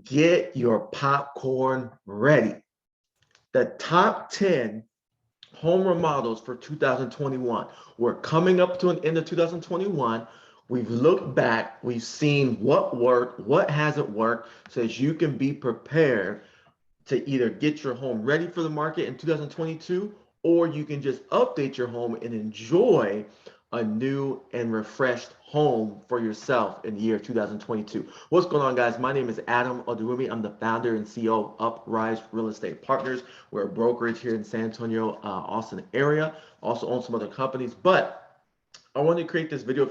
Get your popcorn ready. The top 10 home remodels for 2021. We're coming up to an end of 2021. We've looked back, we've seen what worked, what hasn't worked, so that you can be prepared to either get your home ready for the market in 2022, or you can just update your home and enjoy a new and refreshed home for yourself in the year 2022. What's going on, guys? My name is Adam Odurumi. I'm the founder and CEO of Uprise Real Estate Partners. We're a brokerage here in San Antonio, Austin area. Also own some other companies, but I wanted to create this video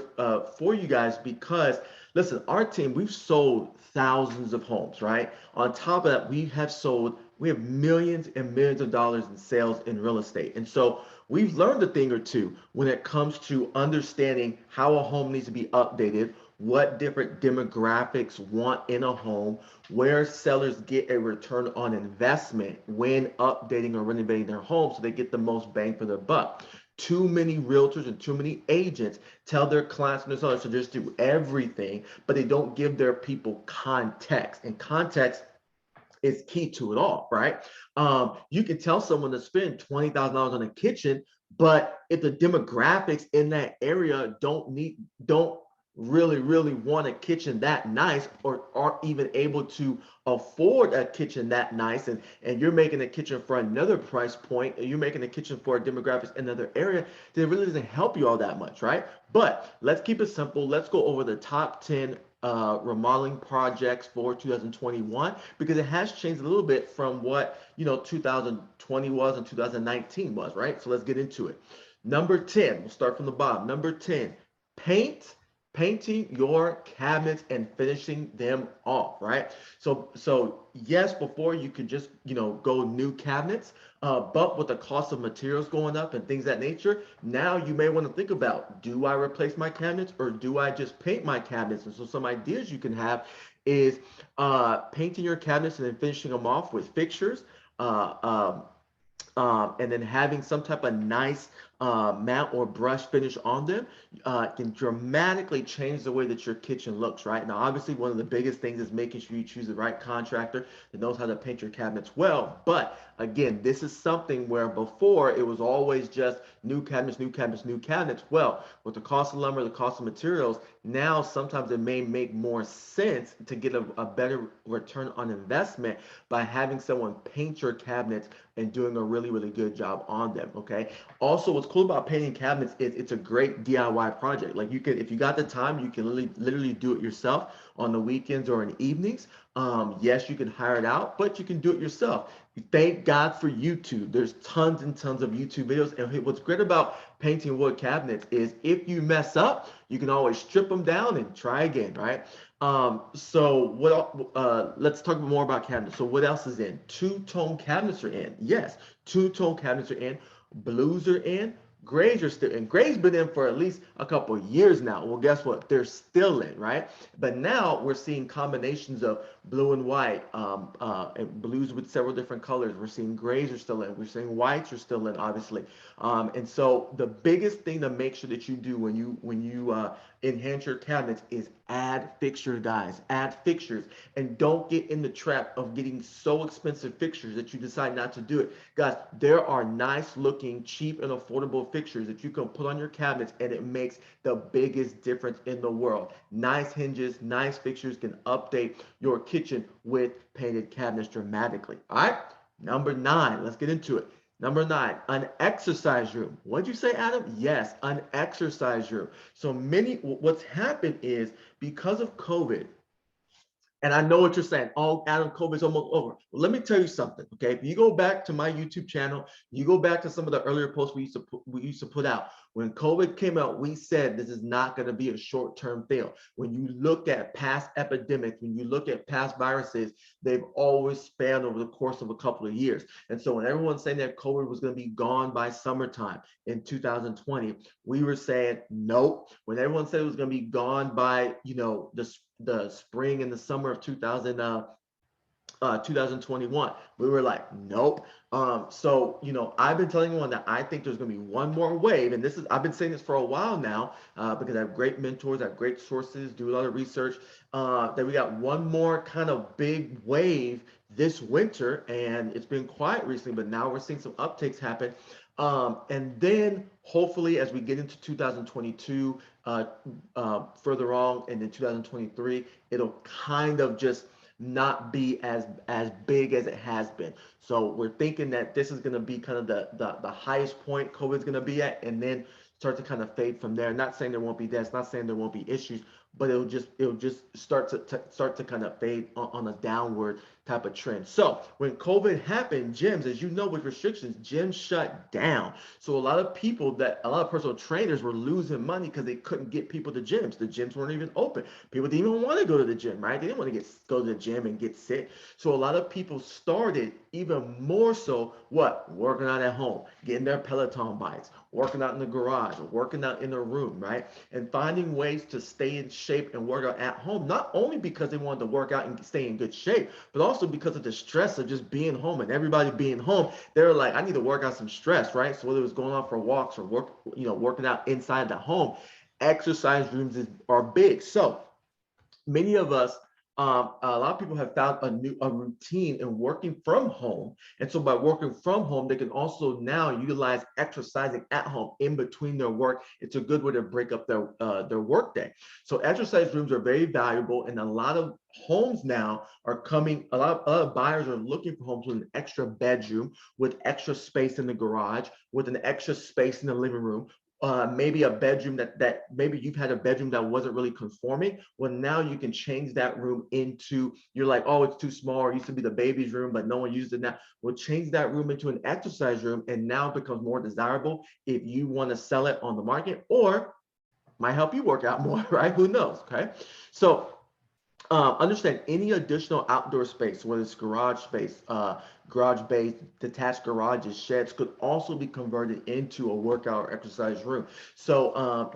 for you guys because, listen, our team, we've sold thousands of homes, right? On top of that, we have millions and millions of dollars in sales in real estate. And so we've learned a thing or two when it comes to understanding how a home needs to be updated, what different demographics want in a home, where sellers get a return on investment when updating or renovating their home so they get the most bang for their buck. Too many realtors and too many agents tell their clients and their sellers to just do everything, but they don't give their people context. And context is key to it all, right? You can tell someone to spend $20,000 on a kitchen, but if the demographics in that area don't really want a kitchen that nice, or aren't even able to afford a kitchen that nice, and you're making a kitchen for another price point, and you're making a kitchen for a demographics in another area, then it really doesn't help you all that much, right? But let's keep it simple. Let's go over the top 10 remodeling projects for 2021, because it has changed a little bit from what 2020 was and 2019 was, right? So let's get into it. Number 10, we'll start from the bottom. Number 10, paint painting your cabinets and finishing them off, right? So yes, before you could just go new cabinets, but with the cost of materials going up and things of that nature, now you may want to think about, do I replace my cabinets or do I just paint my cabinets? And so some ideas you can have is painting your cabinets and then finishing them off with fixtures. Uh, um, and then having some type of nice matte or brush finish on them can dramatically change the way that your kitchen looks, right? Now, obviously, one of the biggest things is making sure you choose the right contractor that knows how to paint your cabinets well. But again, this is something where before it was always just new cabinets, new cabinets, new cabinets. Well, with the cost of lumber, the cost of materials, now sometimes it may make more sense to get a better return on investment by having someone paint your cabinets and doing a really good job on them. Okay. Also, what's cool about painting cabinets is it's a great DIY project. Like, you can, if you got the time, you can literally do it yourself on the weekends or in evenings. Yes, you can hire it out, but you can do it yourself. Thank God for YouTube. There's tons and tons of YouTube videos. And what's great about painting wood cabinets is if you mess up, you can always strip them down and try again, right? So let's talk more about cabinets. So what else is in? Two-tone cabinets are in. Yes, two-tone cabinets are in. Blues are in. Grays are still in. Grays been in for at least a couple of years now. Well, guess what? They're still in, right? But now we're seeing combinations of blue and white, and blues with several different colors. We're seeing grays are still in. We're seeing whites are still in, obviously. And so the biggest thing to make sure that you do when you enhance your cabinets is add fixture, guys. Add fixtures, and don't get in the trap of getting so expensive fixtures that you decide not to do it. Guys, there are nice looking, cheap and affordable fixtures that you can put on your cabinets, and it makes the biggest difference in the world. Nice hinges, nice fixtures can update your kitchen with painted cabinets dramatically. All right, number 9, let's get into it. Number 9, an exercise room. What'd you say, Adam? Yes, an exercise room. So what's happened is, because of COVID, and I know what you're saying. Oh, Adam, COVID's almost over. Well, let me tell you something, okay? If you go back to my YouTube channel, you go back to some of the earlier posts we used to put out. When COVID came out, we said this is not going to be a short-term fail. When you look at past epidemics, when you look at past viruses, they've always spanned over the course of a couple of years. And so when everyone's saying that COVID was going to be gone by summertime in 2020, we were saying nope. When everyone said it was going to be gone by the spring and the summer of 2000, 2021. We were like, nope. So I've been telling everyone that I think there's going to be one more wave, and this is I've been saying this for a while now because I have great mentors, I have great sources, do a lot of research. That we got one more kind of big wave this winter, and it's been quiet recently, but now we're seeing some uptakes happen. And then hopefully, as we get into 2022, further on, and then 2023, it'll kind of just not be as big as it has been. So we're thinking that this is going to be kind of the highest point COVID's going to be at, and then start to kind of fade from there. Not saying there won't be deaths, not saying there won't be issues, but it'll just start to kind of fade on a downward type of trend. So when COVID happened, gyms, as you know, with restrictions, gyms shut down. So a lot of personal trainers were losing money because they couldn't get people to gyms. The gyms weren't even open. People didn't even want to go to the gym, right? They didn't want to go to the gym and get sick. So a lot of people started even more so what? Working out at home, getting their Peloton bikes, working out in the garage, or working out in their room, right? And finding ways to stay in shape and work out at home, not only because they wanted to work out and stay in good shape, but also because of the stress of just being home and everybody being home. They're like, I need to work out some stress, right? So whether it was going out for walks or working out inside the home, exercise rooms are big. So many of us, a lot of people have found a routine in working from home, and so by working from home, they can also now utilize exercising at home in between their work. It's a good way to break up their work day. So exercise rooms are very valuable, and a lot of homes now are coming. A lot of buyers are looking for homes with an extra bedroom, with extra space in the garage, with an extra space in the living room, maybe a bedroom that maybe you've had a bedroom that wasn't really conforming. Well, now you can change that room into, you're like, oh, it's too small, or it used to be the baby's room, but no one uses it now. We'll change that room into an exercise room, and now it becomes more desirable if you want to sell it on the market, or might help you work out more, right? Who knows? Okay. So understand any additional outdoor space, whether it's garage space, garage base, detached garages, sheds, could also be converted into a workout or exercise room. So,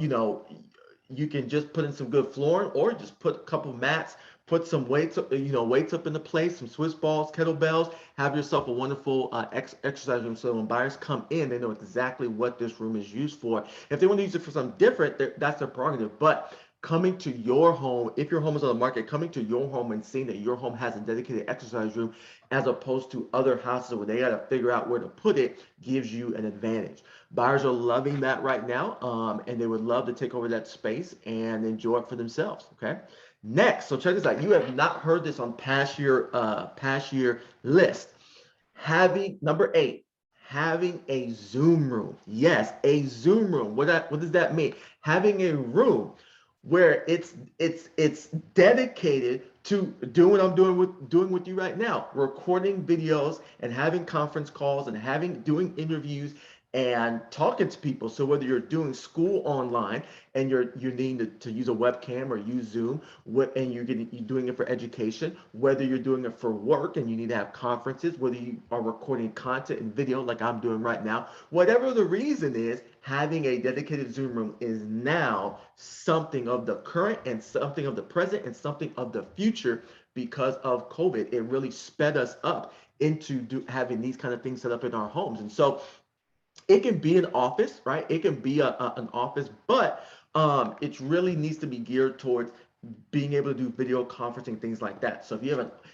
you can just put in some good flooring, or just put a couple mats, put some weights up into place, some Swiss balls, kettlebells, have yourself a wonderful exercise room. So when buyers come in, they know exactly what this room is used for. If they want to use it for something different, that's their prerogative. But coming to your home, if your home is on the market, coming to your home and seeing that your home has a dedicated exercise room as opposed to other houses where they got to figure out where to put it, gives you an advantage. Buyers are loving that right now, and they would love to take over that space and enjoy it for themselves. Okay. Next, so check this out. You have not heard this on past year list. Having number 8, having a Zoom room. Yes, a Zoom room. What does that mean? Having a room where it's dedicated to doing what I'm doing with you right now, recording videos and having conference calls and doing interviews and talking to people. So whether you're doing school online and you're needing to use a webcam or use Zoom, and you're doing it for education, whether you're doing it for work and you need to have conferences, whether you are recording content and video like I'm doing right now, whatever the reason is, having a dedicated Zoom room is now something of the current and something of the present and something of the future because of COVID. It really sped us up into having these kind of things set up in our homes. And so it can be an office, right? It can be an office, but it really needs to be geared towards being able to do video conferencing, things like that. So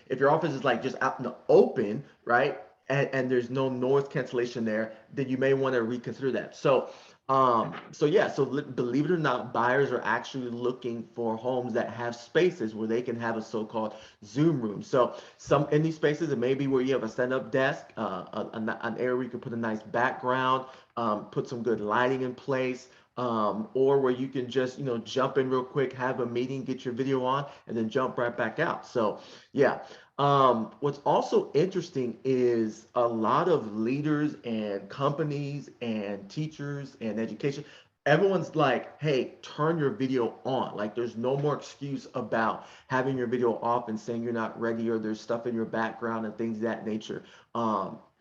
if your office is like just out in the open, right, and there's no noise cancellation there, then you may want to reconsider that. So believe it or not, buyers are actually looking for homes that have spaces where they can have a so-called Zoom room. So some in these spaces, it may be where you have a stand-up desk, an area where you can put a nice background, put some good lighting in place, or where you can just jump in real quick, have a meeting, get your video on, and then jump right back out. So yeah. What's also interesting is a lot of leaders and companies and teachers and education, everyone's like, hey, turn your video on. Like, there's no more excuse about having your video off and saying you're not ready, or there's stuff in your background and things of that nature.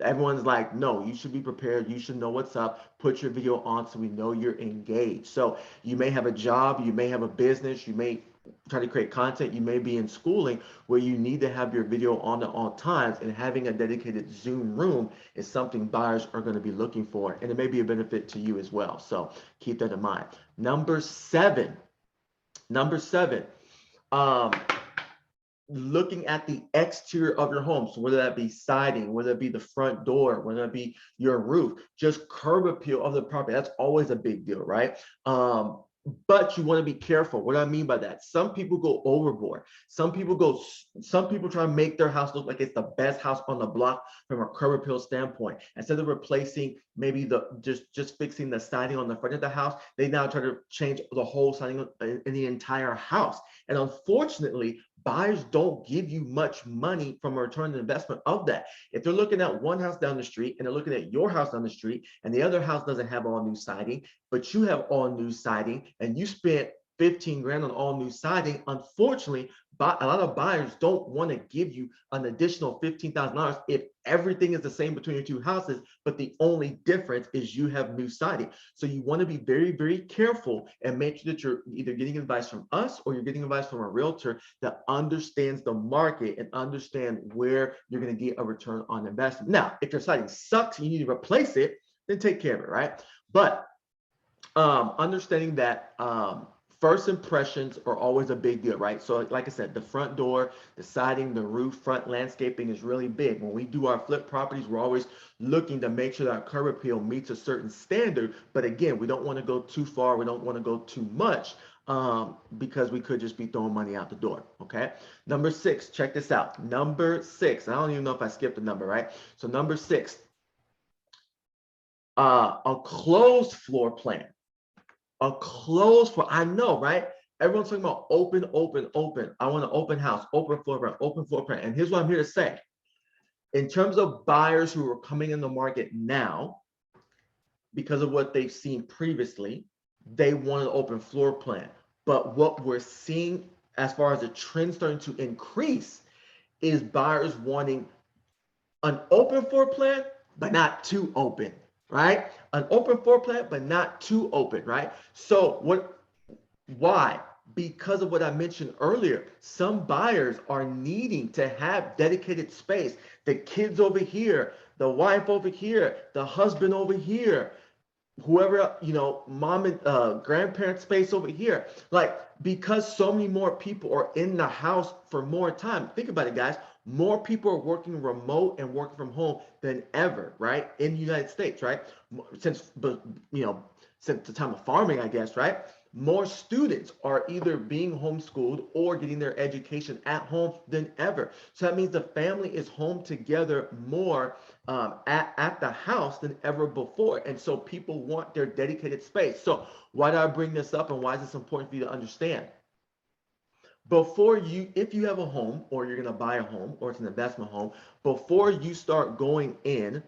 Everyone's like, no, you should be prepared. You should know what's up. Put your video on so we know you're engaged. So you may have a job, you may have a business, you may trying to create content, you may be in schooling where you need to have your video on at all times, and having a dedicated Zoom room is something buyers are going to be looking for, and it may be a benefit to you as well. So keep that in mind. Number seven, um, looking at the exterior of your home. So whether that be siding, whether it be the front door, whether it be your roof, just curb appeal of the property. That's always a big deal, right? But you want to be careful. What do I mean by that? Some people go overboard. Some people try to make their house look like it's the best house on the block from a curb appeal standpoint. Instead of replacing maybe just fixing the siding on the front of the house, they now try to change the whole siding in the entire house. And unfortunately, buyers don't give you much money from a return on investment of that. If they're looking at one house down the street and they're looking at your house down the street and the other house doesn't have all new siding, but you have all new siding and you spent 15 grand on all new siding, unfortunately, a lot of buyers don't want to give you an additional $15,000 if everything is the same between your two houses, but the only difference is you have new siding. So you want to be very, very careful and make sure that you're either getting advice from us or you're getting advice from a realtor that understands the market and understand where you're going to get a return on investment. Now, if your siding sucks and you need to replace it, then take care of it, right? But understanding that first impressions are always a big deal, right? So like I said, the front door, the siding, the roof, front landscaping is really big. When we do our flip properties, we're always looking to make sure that our curb appeal meets a certain standard. But again, we don't want to go too far. We don't want to go too much because we could just be throwing money out the door, okay? Number 6, check this out. Number 6, I don't even know if I skipped a number, right? So number 6, a closed floor plan. A closed floor, I know, right? Everyone's talking about open, open, open. I want an open house, open floor plan, open floor plan. And here's what I'm here to say. In terms of buyers who are coming in the market now, because of what they've seen previously, they want an open floor plan. But what we're seeing as far as the trend starting to increase is buyers wanting an open floor plan, but not too open, right? An open floor plan, but not too open, right? So why? Because of what I mentioned earlier, some buyers are needing to have dedicated space. The kids over here, the wife over here, the husband over here, whoever, mom and grandparent space over here. Like, because so many more people are in the house for more time. Think about it, guys. More people are working remote and working from home than ever, right? In the United States, right? Since the time of farming, I guess, right? More students are either being homeschooled or getting their education at home than ever. So that means the family is home together more at the house than ever before. And so people want their dedicated space. So why do I bring this up and why is this important for you to understand? If you have a home or you're going to buy a home or it's an investment home, before you start going in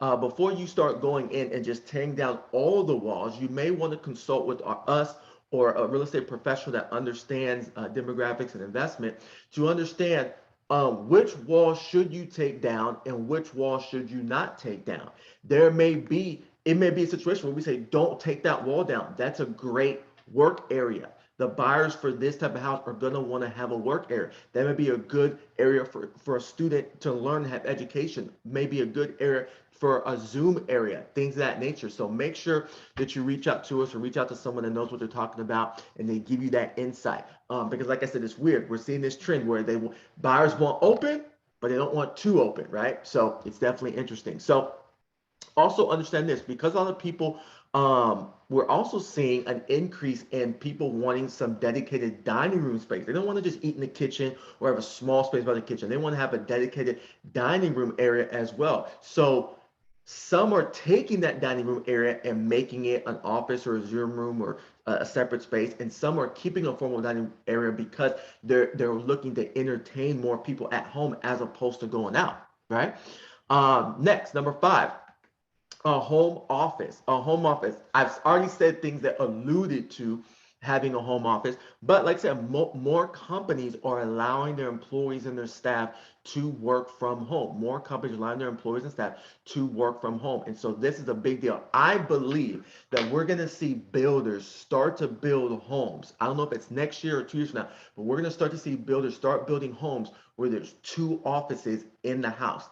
and just tearing down all the walls, you may want to consult with us or a real estate professional that understands demographics and investment to understand which wall should you take down and which wall should you not take down. It may be a situation where we say, don't take that wall down. That's a great work area. The buyers for this type of house are going to want to have a work area. That may be a good area for a student to learn and have education. Maybe a good area for a Zoom area, things of that nature. So make sure that you reach out to us or reach out to someone that knows what they're talking about and they give you that insight. Because like I said, it's weird. We're seeing this trend where buyers want open, but they don't want too open, right? So it's definitely interesting. So also understand this, because a lot of people, we're also seeing an increase in people wanting some dedicated dining room space. They don't want to just eat in the kitchen or have a small space by the kitchen. They want to have a dedicated dining room area as well. So some are taking that dining room area and making it an office or a Zoom room or a separate space, and some are keeping a formal dining area because they're looking to entertain more people at home as opposed to going out, right? Next, number 5. A home office. I've already said things that alluded to having a home office. But like I said, more companies are allowing their employees and their staff to work from home. More companies are allowing their employees and staff to work from home. And so this is a big deal. I believe that we're going to see builders start to build homes. I don't know if it's next year or 2 years from now, but we're going to start to see builders start building homes where there's two offices in the house.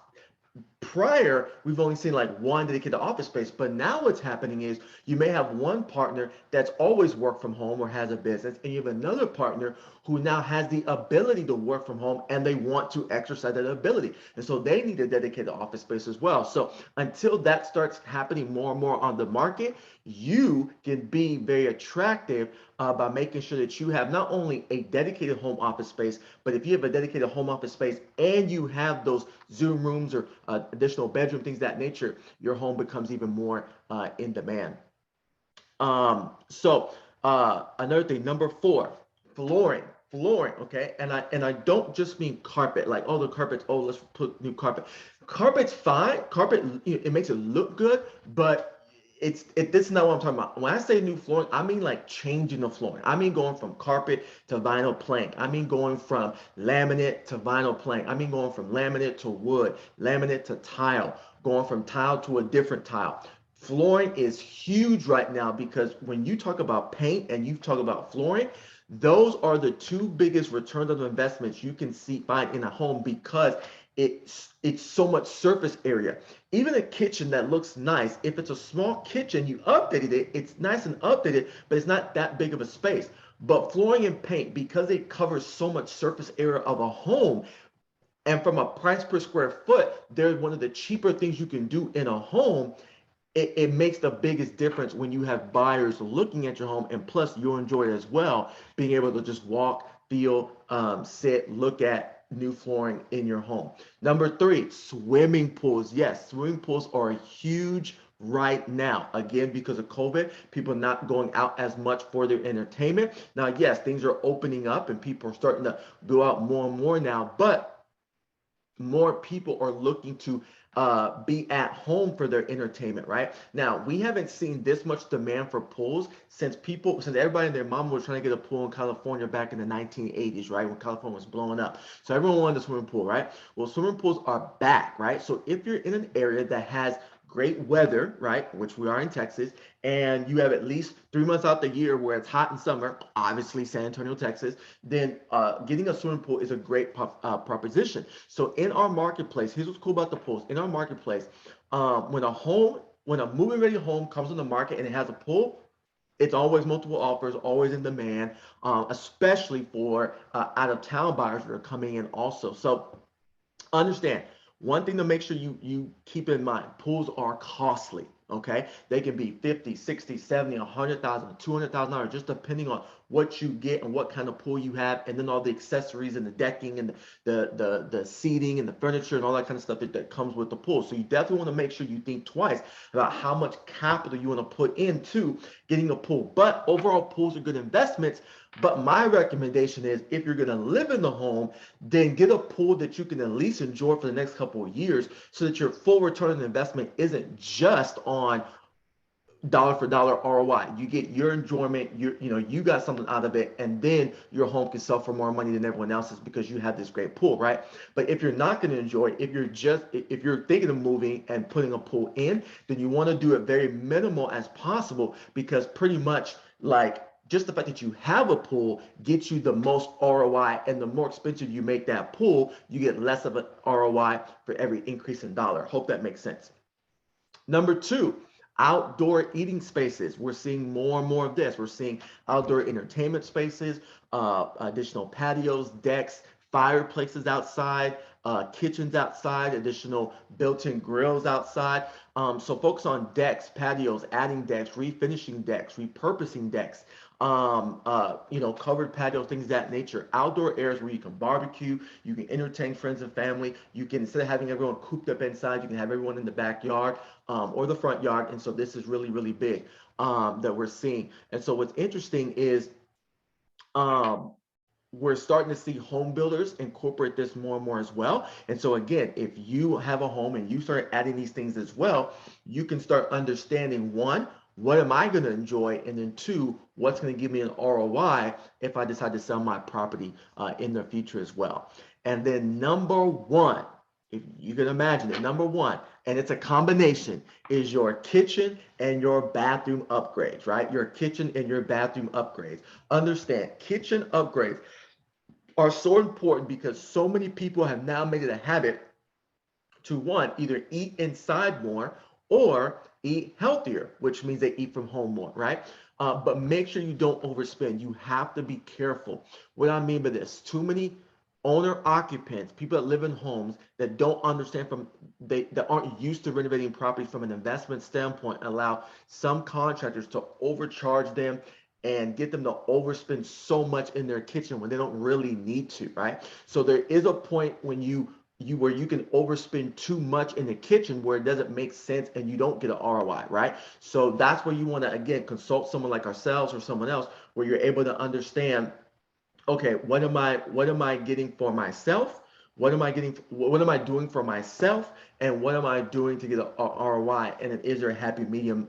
Prior, we've only seen like one dedicated office space, but now what's happening is you may have one partner that's always worked from home or has a business, and you have another partner who now has the ability to work from home and they want to exercise that ability. And so they need a dedicated office space as well. So until that starts happening more and more on the market, you can be very attractive by making sure that you have not only a dedicated home office space, but if you have a dedicated home office space and you have those Zoom rooms or additional bedroom, things of that nature, your home becomes even more in demand. Another thing, number 4, flooring. Flooring, okay, and I don't just mean carpet, like oh the carpet's oh let's put new carpet. Carpet's fine. Carpet, it makes it look good, but this is not what I'm talking about. When I say new flooring, I mean like changing the flooring. I mean going from carpet to vinyl plank. I mean going from laminate to vinyl plank. I mean going from laminate to wood, laminate to tile, going from tile to a different tile. Flooring is huge right now because when you talk about paint and you talk about flooring, those are the two biggest returns on investments you can find in a home because it's so much surface area. Even a kitchen that looks nice, if it's a small kitchen, you updated it, it's nice and updated, but it's not that big of a space. But flooring and paint, because it covers so much surface area of a home, and from a price per square foot, they're one of the cheaper things you can do in a home. It makes the biggest difference when you have buyers looking at your home, and plus you'll enjoy it as well, being able to just walk, feel, sit, look at new flooring in your home. Number 3, swimming pools. Yes, swimming pools are huge right now. Again, because of COVID, people not going out as much for their entertainment. Now, yes, things are opening up and people are starting to go out more and more now, but more people are looking to be at home for their entertainment, right? Now, we haven't seen this much demand for pools since everybody and their mom was trying to get a pool in California back in the 1980s, right? When California was blowing up. So everyone wanted a swimming pool, right? Well, swimming pools are back, right? So if you're in an area that has great weather, right, which we are in Texas, and you have at least 3 months out the year where it's hot in summer, obviously San Antonio, Texas, then getting a swimming pool is a great proposition. So in our marketplace, here's what's cool about the pools. In our marketplace, when a moving ready home comes on the market and it has a pool, it's always multiple offers, always in demand, especially for out of town buyers that are coming in also. So understand, one thing to make sure you keep in mind, pools are costly. Okay, they can be 50, 60, 70, 100,000, $200,000, just depending on what you get and what kind of pool you have, and then all the accessories and the decking and the seating and the furniture and all that kind of stuff that comes with the pool. So you definitely want to make sure you think twice about how much capital you want to put into getting a pool. But overall, pools are good investments. But my recommendation is, if you're going to live in the home, then get a pool that you can at least enjoy for the next couple of years, so that your full return on investment isn't just on dollar for dollar ROI. You get your enjoyment, you got something out of it, and then your home can sell for more money than everyone else's because you have this great pool, right? But if you're not going to enjoy it, if you're thinking of moving and putting a pool in, then you want to do it very minimal as possible, because pretty much like just the fact that you have a pool gets you the most ROI, and the more expensive you make that pool, you get less of an ROI for every increase in dollar. Hope that makes sense. Number 2, outdoor eating spaces. We're seeing more and more of this. We're seeing outdoor entertainment spaces, additional patios, decks, fireplaces outside, kitchens outside, additional built-in grills outside. So focus on decks, patios, adding decks, refinishing decks, repurposing decks, covered patio, things of that nature. Outdoor areas where you can barbecue, you can entertain friends and family. You can, instead of having everyone cooped up inside, you can have everyone in the backyard or the front yard. And so this is really, really big that we're seeing. And so what's interesting is um, we're starting to see home builders incorporate this more and more as well. And so again, if you have a home and you start adding these things as well, you can start understanding, one, what am I going to enjoy? And then two, what's going to give me an ROI if I decide to sell my property in the future as well. And then number one, if you can imagine it, number one, and it's a combination, is your kitchen and your bathroom upgrades, right? Your kitchen and your bathroom upgrades. Understand, kitchen upgrades are so important because so many people have now made it a habit to one, either eat inside more or eat healthier, which means they eat from home more, right? But make sure you don't overspend. You have to be careful. What I mean by this, too many owner occupants, people that live in homes that don't understand that aren't used to renovating properties from an investment standpoint, allow some contractors to overcharge them and get them to overspend so much in their kitchen when they don't really need to, right? So there is a point when where you can overspend too much in the kitchen where it doesn't make sense and you don't get an ROI, right? So that's where you want to again consult someone like ourselves or someone else where you're able to understand, okay, what am I getting for myself? What am I doing for myself? And what am I doing to get a ROI? And then is there a happy medium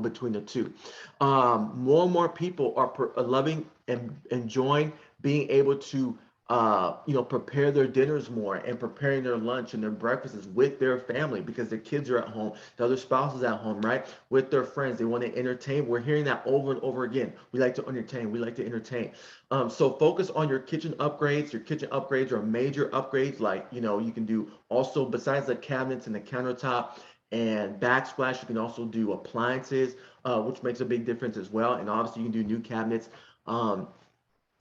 between the two? More and more people are loving and enjoying being able to prepare their dinners more and preparing their lunch and their breakfasts with their family because their kids are at home, the other spouses at home, right? With their friends. They want to entertain. We're hearing that over and over again. We like to entertain. We like to entertain. So focus on your kitchen upgrades. Your kitchen upgrades are major upgrades. Like, you can do also besides the cabinets and the countertop and backsplash, you can also do appliances, which makes a big difference as well. And obviously you can do new cabinets.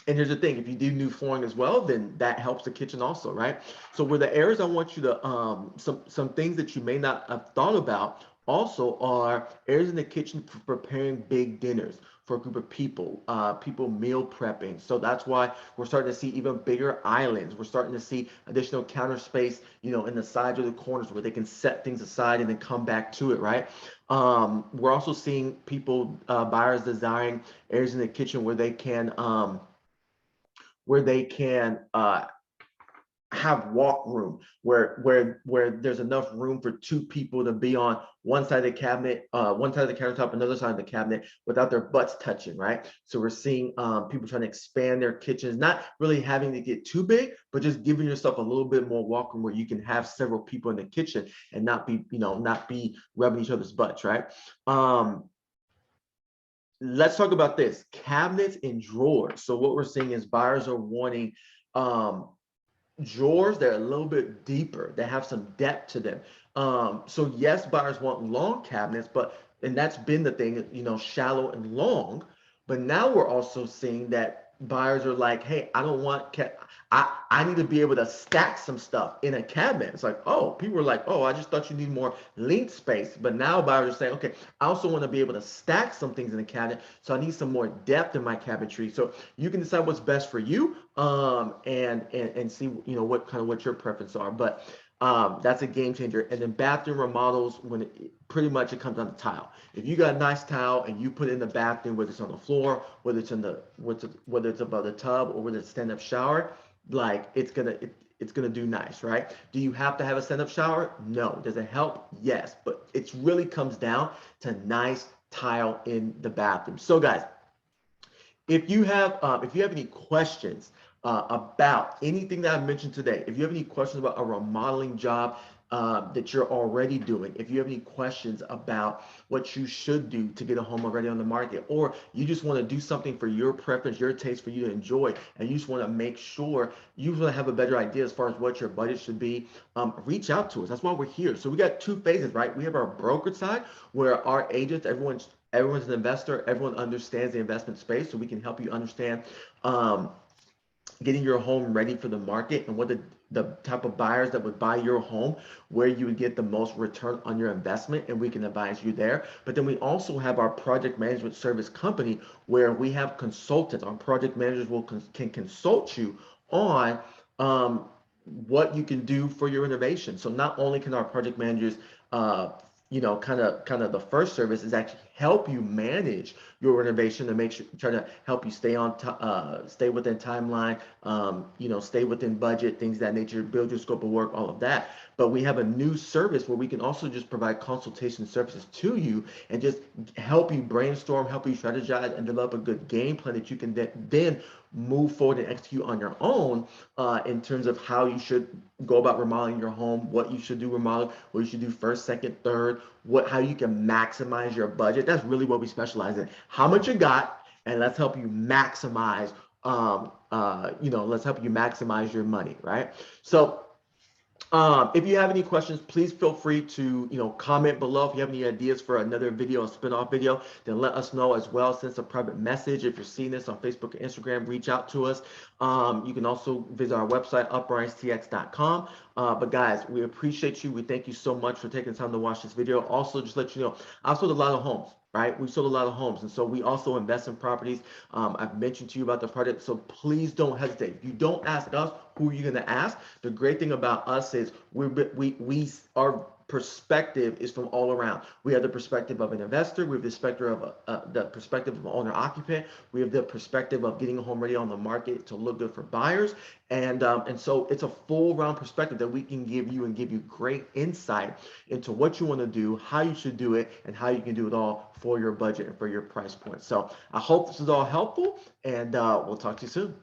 And here's the thing, if you do new flooring as well, then that helps the kitchen also, right? So where the areas I want you to, some things that you may not have thought about also are areas in the kitchen for preparing big dinners for a group of people, people meal prepping. So that's why we're starting to see even bigger islands. We're starting to see additional counter space, in the sides or the corners where they can set things aside and then come back to it, right? We're also seeing people, buyers desiring areas in the kitchen where they can have walk room where there's enough room for two people to be on one side of the cabinet, one side of the countertop, another side of the cabinet without their butts touching, right? So we're seeing people trying to expand their kitchens, not really having to get too big, but just giving yourself a little bit more walk room where you can have several people in the kitchen and not be rubbing each other's butts, right? Let's talk about this, cabinets and drawers. So what we're seeing is buyers are wanting drawers that are a little bit deeper, that have some depth to them. So yes, buyers want long cabinets, and that's been the thing, shallow and long. But now we're also seeing that buyers are like, hey, I don't want I need to be able to stack some stuff in a cabinet. It's like, oh, people are like, oh, I just thought you need more length space. But now buyers are saying, okay, I also want to be able to stack some things in a cabinet. So I need some more depth in my cabinetry. So you can decide what's best for you, and see, what your preferences are. But that's a game changer. And then bathroom remodels, pretty much it comes down to tile. If you got a nice tile and you put it in the bathroom, whether it's on the floor, whether it's above the tub, or whether it's stand-up shower, like it's gonna do nice, right? Do you have to have a stand-up shower? No. Does it help? Yes, but it really comes down to nice tile in the bathroom. So guys, if you have any questions about anything that I mentioned today, if you have any questions about a remodeling job that you're already doing, if you have any questions about what you should do to get a home already on the market, or you just want to do something for your preference, your taste, for you to enjoy, and you just want to make sure you want to have a better idea as far as what your budget should be, reach out to us. That's why we're here. So we got two phases, right? We have our brokerage side where our agents, everyone's an investor, everyone understands the investment space, so we can help you understand getting your home ready for the market and what the type of buyers that would buy your home, where you would get the most return on your investment, and we can advise you there. But then we also have our project management service company where we have consultants. Our project managers can consult you on what you can do for your renovation. So not only can our project managers kind of the first service is actually help you manage your renovation, to make sure, try to help you stay within timeline, stay within budget, things of that nature, build your scope of work, all of that. But we have a new service where we can also just provide consultation services to you and just help you brainstorm, help you strategize, and develop a good game plan that you can then move forward and execute on your own, in terms of how you should go about remodeling your home, what you should do remodel, what you should do first, second, third, how you can maximize your budget. That's really what we specialize in. How much you got, and let's help you maximize. Let's help you maximize your money, right? So if you have any questions, please feel free to, comment below. If you have any ideas for another video, a spin-off video, then let us know as well. Send us a private message. If you're seeing this on Facebook or Instagram, reach out to us. You can also visit our website, uprisingtx.com. But guys, we appreciate you. We thank you so much for taking the time to watch this video. Also, just let you know, I've sold a lot of homes. Right, we've sold a lot of homes, and so we also invest in properties. I've mentioned to you about the project, so please don't hesitate. If you don't ask us, who are you going to ask? The great thing about us is our perspective is from all around. We have the perspective of an investor. We have the perspective of an owner occupant. We have the perspective of getting a home ready on the market to look good for buyers. And so it's a full round perspective that we can give you, and give you great insight into what you want to do, how you should do it, and how you can do it all for your budget and for your price point. So I hope this is all helpful, and we'll talk to you soon.